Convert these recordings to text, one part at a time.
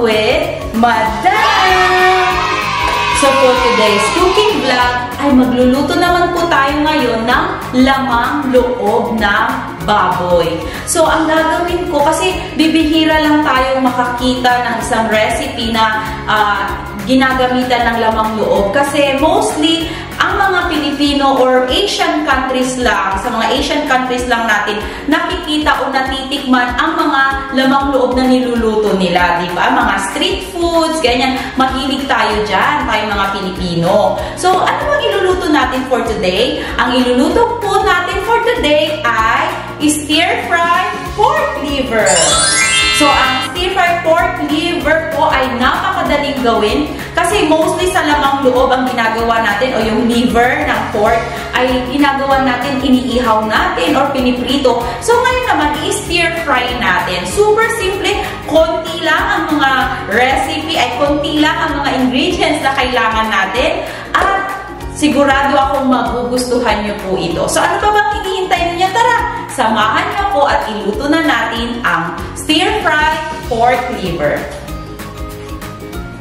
with Madam! So for today's cooking vlog, ay magluluto naman po tayo ngayon ng lamang loob ng baboy. So ang gagawin ko, kasi bibihira lang tayo makakita ng isang recipe na ginagamitan ng lamang loob. Kasi mostly, ang mga Pilipino or Asian countries lang, sa mga Asian countries lang natin, nakikita o natitikman ang mga lamang loob na niluluto nila, di ba? Mga street foods, ganyan. Mahilig tayo dyan, tayo mga Pilipino. So, ano bang iluluto natin for today? Ang iluluto po natin for today ay stir-fried pork liver. So, ang stir-fried pork liver po ay napakadaling gawin kasi mostly sa lamang loob ang ginagawa natin o yung liver ng pork ay ginagawa natin, iniihaw natin or piniprito. So, ngayon naman, i-stir-fry natin. Super simple, konti lang ang mga recipe, ay konti lang ang mga ingredients na kailangan natin at sigurado akong magugustuhan nyo po ito. So, ano pa bang hinihintay ninyo? Tara, samahan nyo po at iluto na natin ang stir-fried pork liver.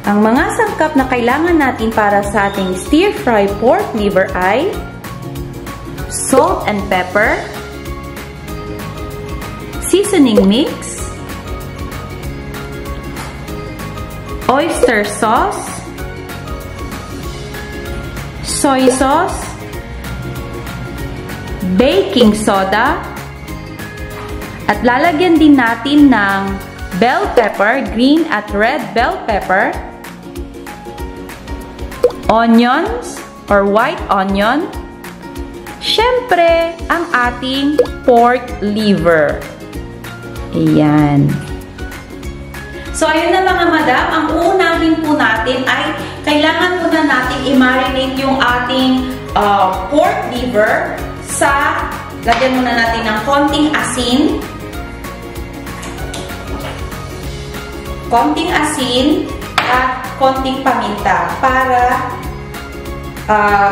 Ang mga sangkap na kailangan natin para sa ating stir-fried pork liver ay salt and pepper, seasoning mix, oyster sauce, soy sauce, baking soda, at lalagyan din natin ng bell pepper, green at red bell pepper, onions or white onion, syempre, ang ating pork liver. Ayan. So, ayun na mga madam, ang uunahin po natin ay kailangan muna natin i-marinate yung ating pork liver sa, lagyan muna natin ng konting asin at konting paminta para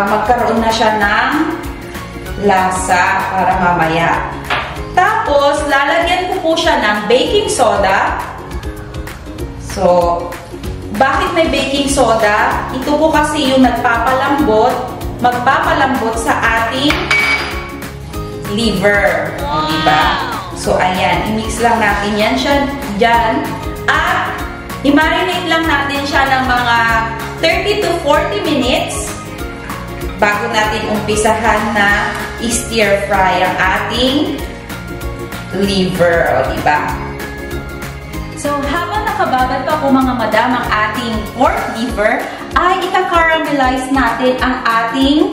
magkaroon na siya ng lasa para mamaya. Tapos, lalagyan ko po siya ng baking soda. So, bakit may baking soda? Ito po kasi yung magpapalambot sa ating liver. Wow. Diba? So, ayan. I-mix lang natin yan siya dyan. At, i-marinate lang natin siya ng mga 30 to 40 minutes bago natin umpisahan na i-stir-fry ang ating liver. O, diba? So, habang nakababad pa po mga madam ang ating pork liver, ay ika-caramelize natin ang ating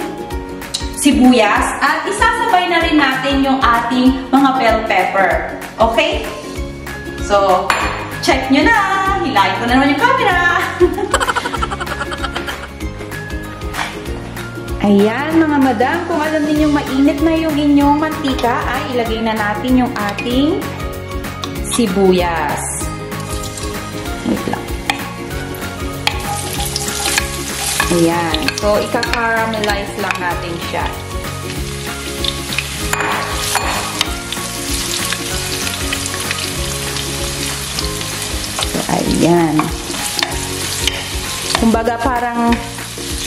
sibuyas at isasabay na rin natin yung ating mga bell pepper. Okay? So, check nyo na! Hilahin ko na naman yung camera! Ayan mga madam, kung alam ninyong mainit na yung inyong mantika, ay ilagay na natin yung ating sibuyas. Wait lang. Ayan. So, ika-caramelize lang natin siya. So, ayan. Kumbaga parang,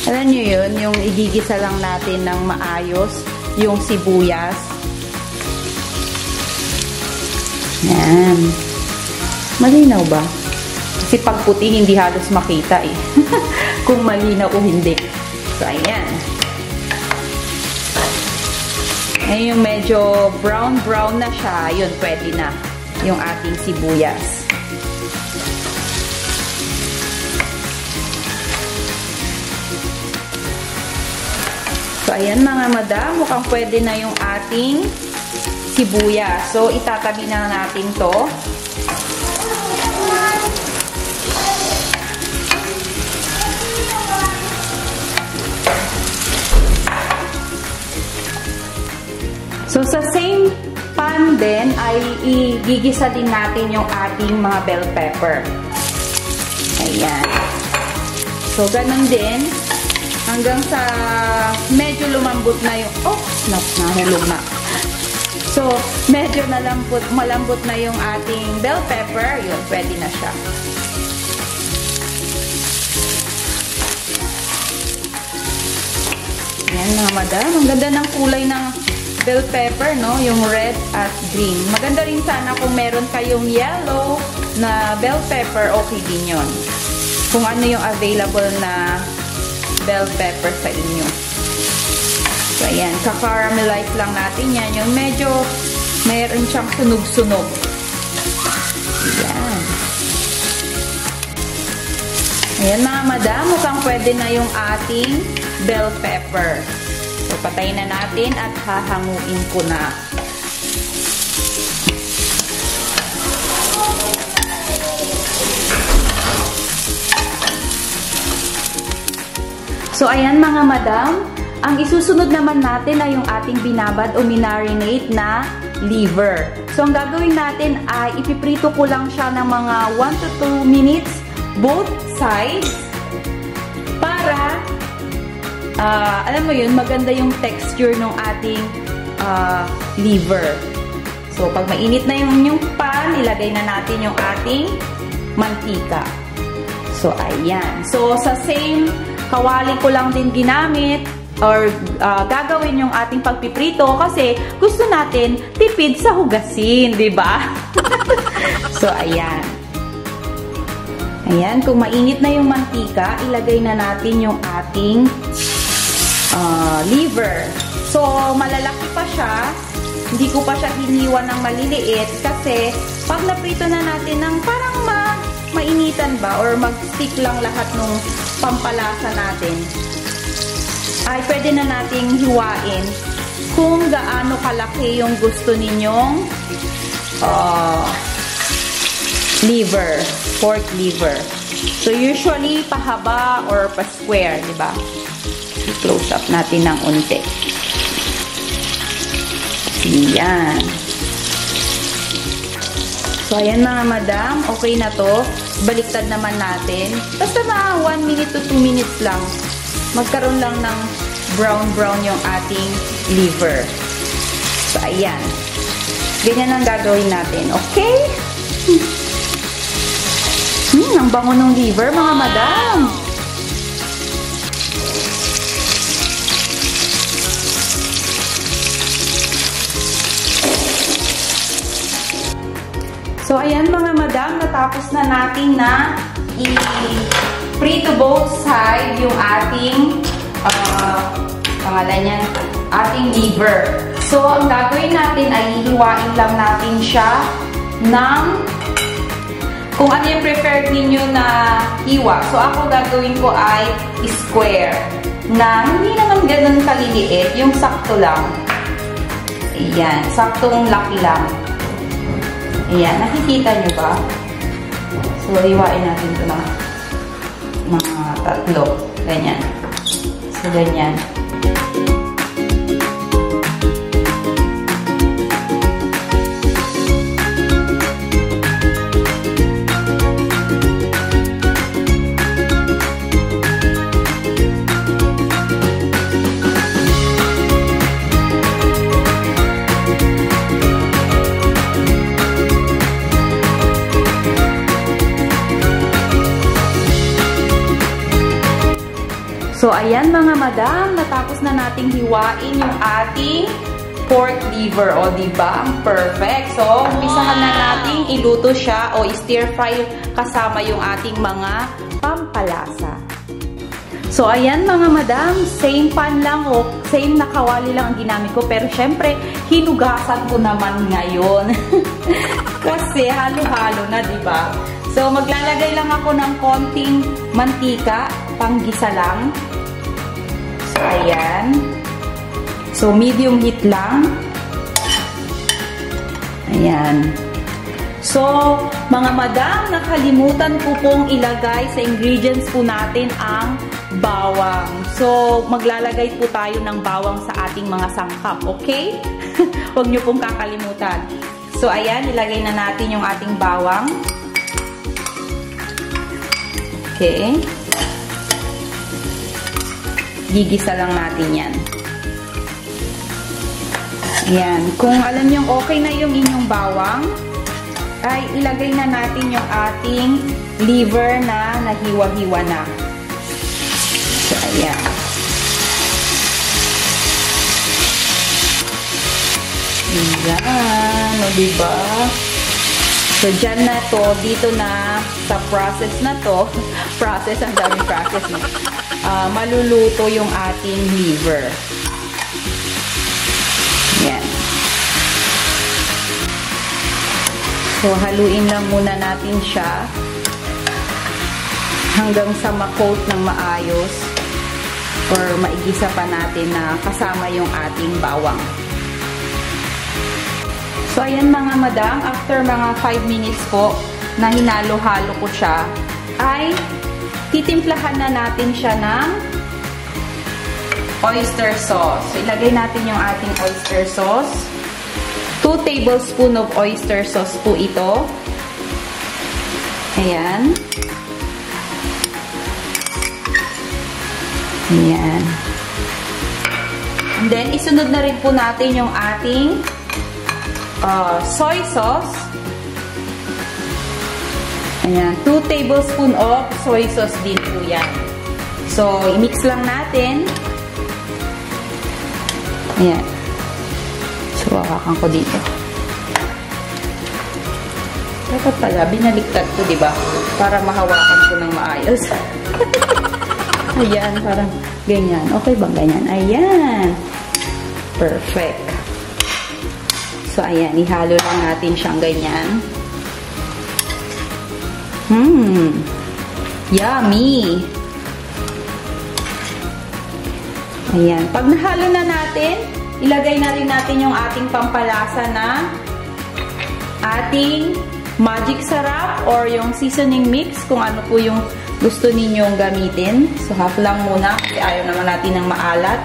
alam nyo yun, yung igigisa lang natin ng maayos yung sibuyas. Ayan. Malinaw ba? Kasi pag puti, hindi halos makita eh. Kung malinaw o hindi. So, ayan. Ayan yung medyo brown-brown na siya. Yun, pwede na. Yung ating sibuyas. So, ayan mga madam. Mukhang pwede na yung ating sibuyas. So, itatabi na natin to. So, sa same pan din ay igigisa din natin yung ating mga bell pepper. Ayan. So, ganun din. Hanggang sa medyo lumambot na yung... Oh, nahulog na. So, medyo malambot na yung ating bell pepper. Yun, pwede na siya. Ayan mga madam. Ang ganda ng kulay ng bell pepper, no? Yung red at green. Maganda rin sana kung meron kayong yellow na bell pepper, okay din yun. Kung ano yung available na bell pepper sa inyo. So, ayan. Kakaramelize lang natin yan. Yung medyo meron siyang sunog-sunog. Ayan. Ayan mga madam. Mukhang pwede na yung ating bell pepper. So, patayin na natin at hahanguin ko na. So, ayan mga madam. Ang isusunod naman natin ay yung ating binabad o minarinate na liver. So, ang gagawin natin ay ipiprito ko lang siya ng mga 1 to 2 minutes both sides para alam mo yun, maganda yung texture ng ating liver. So, pag mainit na yung pan, ilagay na natin yung ating mantika. So, ayan. So, sa same kawali ko lang din ginamit or gagawin yung ating pagpiprito kasi gusto natin tipid sa hugasin, di ba? So, ayan. Ayan, kung mainit na yung mantika, ilagay na natin yung ating liver. So, malalaki pa siya. Hindi ko pa siya hiniwa ng maliliit kasi pag naprito na natin ng parang mainitan ba or mag-stick lang lahat ng pampalasa natin, ay pwede na nating hiwain kung gaano kalaki yung gusto ninyong liver, pork liver. So, usually, pahaba or pa-square, di ba? I-close up natin ng unti. Ayan. So, ayan mga madam. Okay na to. Baliktad naman natin. Basta na 1 minute to 2 minutes lang. Magkaroon lang ng brown-brown yung ating liver. So, ayan. Ganyan ang gagawin natin. Okay? Ang bango ng liver, mga madam. So, ayan mga madam, natapos na natin na i-prito both side yung ating pangalan yan, ating liver. So, ang gagawin natin ay hihiwain lang natin siya ng kung ano yung preferred ninyo na hiwa. So, ako gagawin ko ay square na hindi naman ganun kaliliit, yung sakto lang. Ayan, saktong laki lang. Ayan, nakikita nyo ba? So, hiwain natin ito ng mga tatlo. Ganyan. So, ganyan. So, ayan mga madam, natapos na nating hiwain yung ating pork liver. O, diba? Perfect. So, umpisahan na nating iluto siya o i-stir fry kasama yung ating mga pampalasa. So, ayan mga madam, same pan lang o same nakawali lang ang ginamit ko. Pero, syempre, hinugasan ko naman ngayon. Kasi, halo-halo na, diba? So, maglalagay lang ako ng konting mantika, panggisa lang. So, ayan. So, medium heat lang. Ayan. So, mga madam, nakalimutan ko pong ilagay sa ingredients po natin ang bawang. So, maglalagay po tayo ng bawang sa ating mga sangkap, okay? Huwag niyo pong kakalimutan. So, ayan, ilagay na natin yung ating bawang. Okay. Gigisa lang natin yan. Ayan. Kung alam nyo okay na yung inyong bawang, ay ilagay na natin yung ating liver na nahiwa-hiwa na. So, ayan. Ayan. O, diba? So, dyan na to. Dito na sa process na to. Process, ang daming process na. Maluluto yung ating liver. Yan. So, haluin lang muna natin siya hanggang sa ma-coat ng maayos or maigisa pa natin na kasama yung ating bawang. So, ayan mga madam, after mga 5 minutes po na hinalo-halo ko siya, ay titimplahan na natin siya ng oyster sauce. So, ilagay natin yung ating oyster sauce. 2 tablespoons of oyster sauce po ito. Ayan. Ayan. And then, isunod na rin po natin yung ating soy sauce. Ayan. 2 tablespoons of soy sauce din po yan. So, i-mix lang natin. Ayan. So, hawakan ko dito. Dapat pala, binaliktad ko, diba? Para mahawakan ko ng maayos. Ayan, parang ganyan. Okay bang ganyan? Ayan. Perfect. So, ayan. Ihalo lang natin siyang ganyan. Yummy! Ayan. Pag nahalo na natin, ilagay na rin natin yung ating pampalasa na ating magic sarap or yung seasoning mix kung ano po yung gusto ninyong gamitin. So, half lang muna kasi ayaw naman natin ng maalat.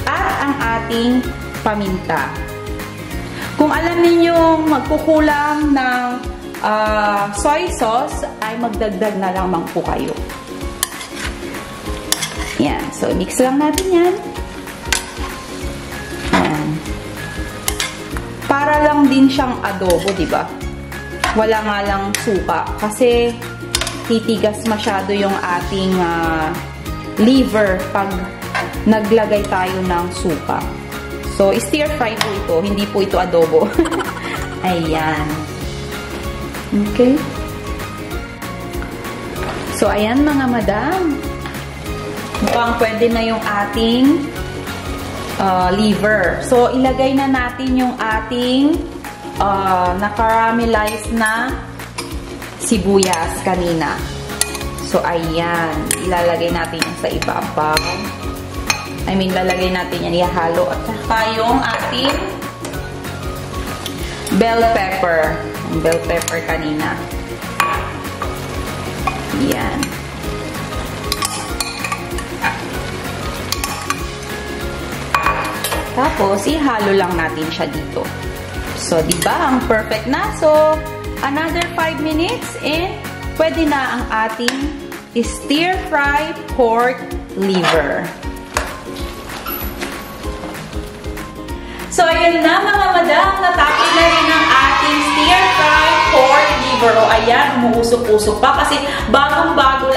At ang ating paminta. Kung alam ninyong magkukulang ng soy sauce, ay magdagdag na lamang po kayo. Yan. So, mix lang natin yan. Yan. Para lang din siyang adobo, diba? Wala nga lang suka. Kasi, titigas masyado yung ating liver pag naglagay tayo ng suka. So, stir fry po ito. Hindi po ito adobo. Ayan. Okay. So, ayan mga madam. Mukhang pwede na yung ating liver. So, ilagay na natin yung ating nakaramelize na sibuyas kanina. So, ayan. Ilalagay natin yan sa ibabaw. I mean, lalagay natin yan. Ihalo. At saka yung ating bell pepper. Yung bell pepper kanina. Ayan. Tapos, ihalo lang natin siya dito. So, diba? Ang perfect na. So, another 5 minutes and pwede na ang ating stir-fry pork liver. So, ayun na mga madam. Natapos na rin ang ating stir-fry pork liver. O, ayan, umuusok-usok pa kasi bagong-bago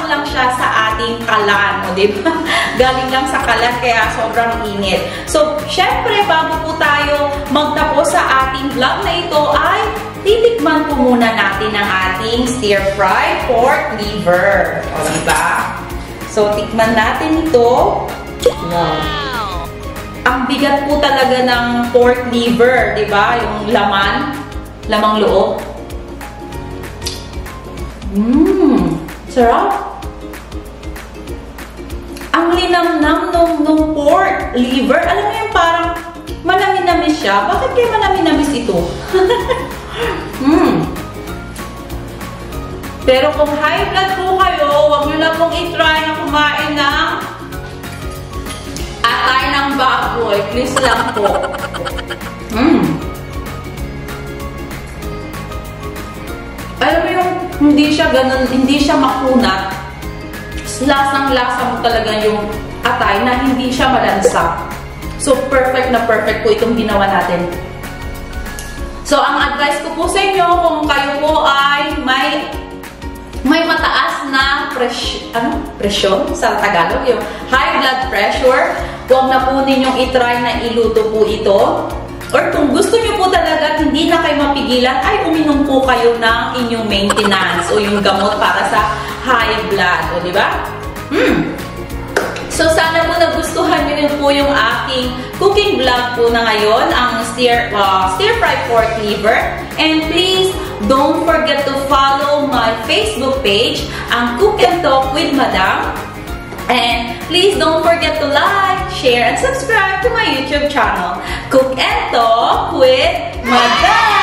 lang siya sa ating kalan. O, diba? Galing lang sa kalan kaya sobrang init. So, syempre, bago po tayo magtapos sa ating vlog na ito ay titikman po muna natin ang ating stir-fry pork liver. O, diba? So, tikman natin ito. Wow. Ang bigat po talaga ng pork liver, di ba? Yung lamang loob. Sarap. Ang linamnam nung pork liver. Alam mo yung parang manaminamis siya. Bakit kayo manaminamis ito? Pero kung high blood po kayo, huwag nyo na pong i-try na kumain ng atay ng baboy. Please lang po. Alam mo yung hindi siya ganun, hindi siya makunat. Lasang-lasa mo talaga yung atay na hindi siya malansa. So, perfect na perfect po itong ginawa natin. So, ang advice ko po sa inyo, kung kayo po ay may mataas na presyon sa Tagalog, yung high blood pressure, huwag na po ninyong itry na iluto po ito. or kung gusto nyo po talaga at hindi na kayo mapigilan, ay uminom po kayo ng inyong maintenance o yung gamot para sa high blood. O, di ba? So, sana po nagustuhan nyo rin po yung aking cooking vlog po na ngayon, ang stir-fry pork liver. And please, don't forget to follow my Facebook page, ang Cook and Talk with Madam. And please don't forget to like, share, and subscribe to my YouTube channel, Cook and Talk with Madam.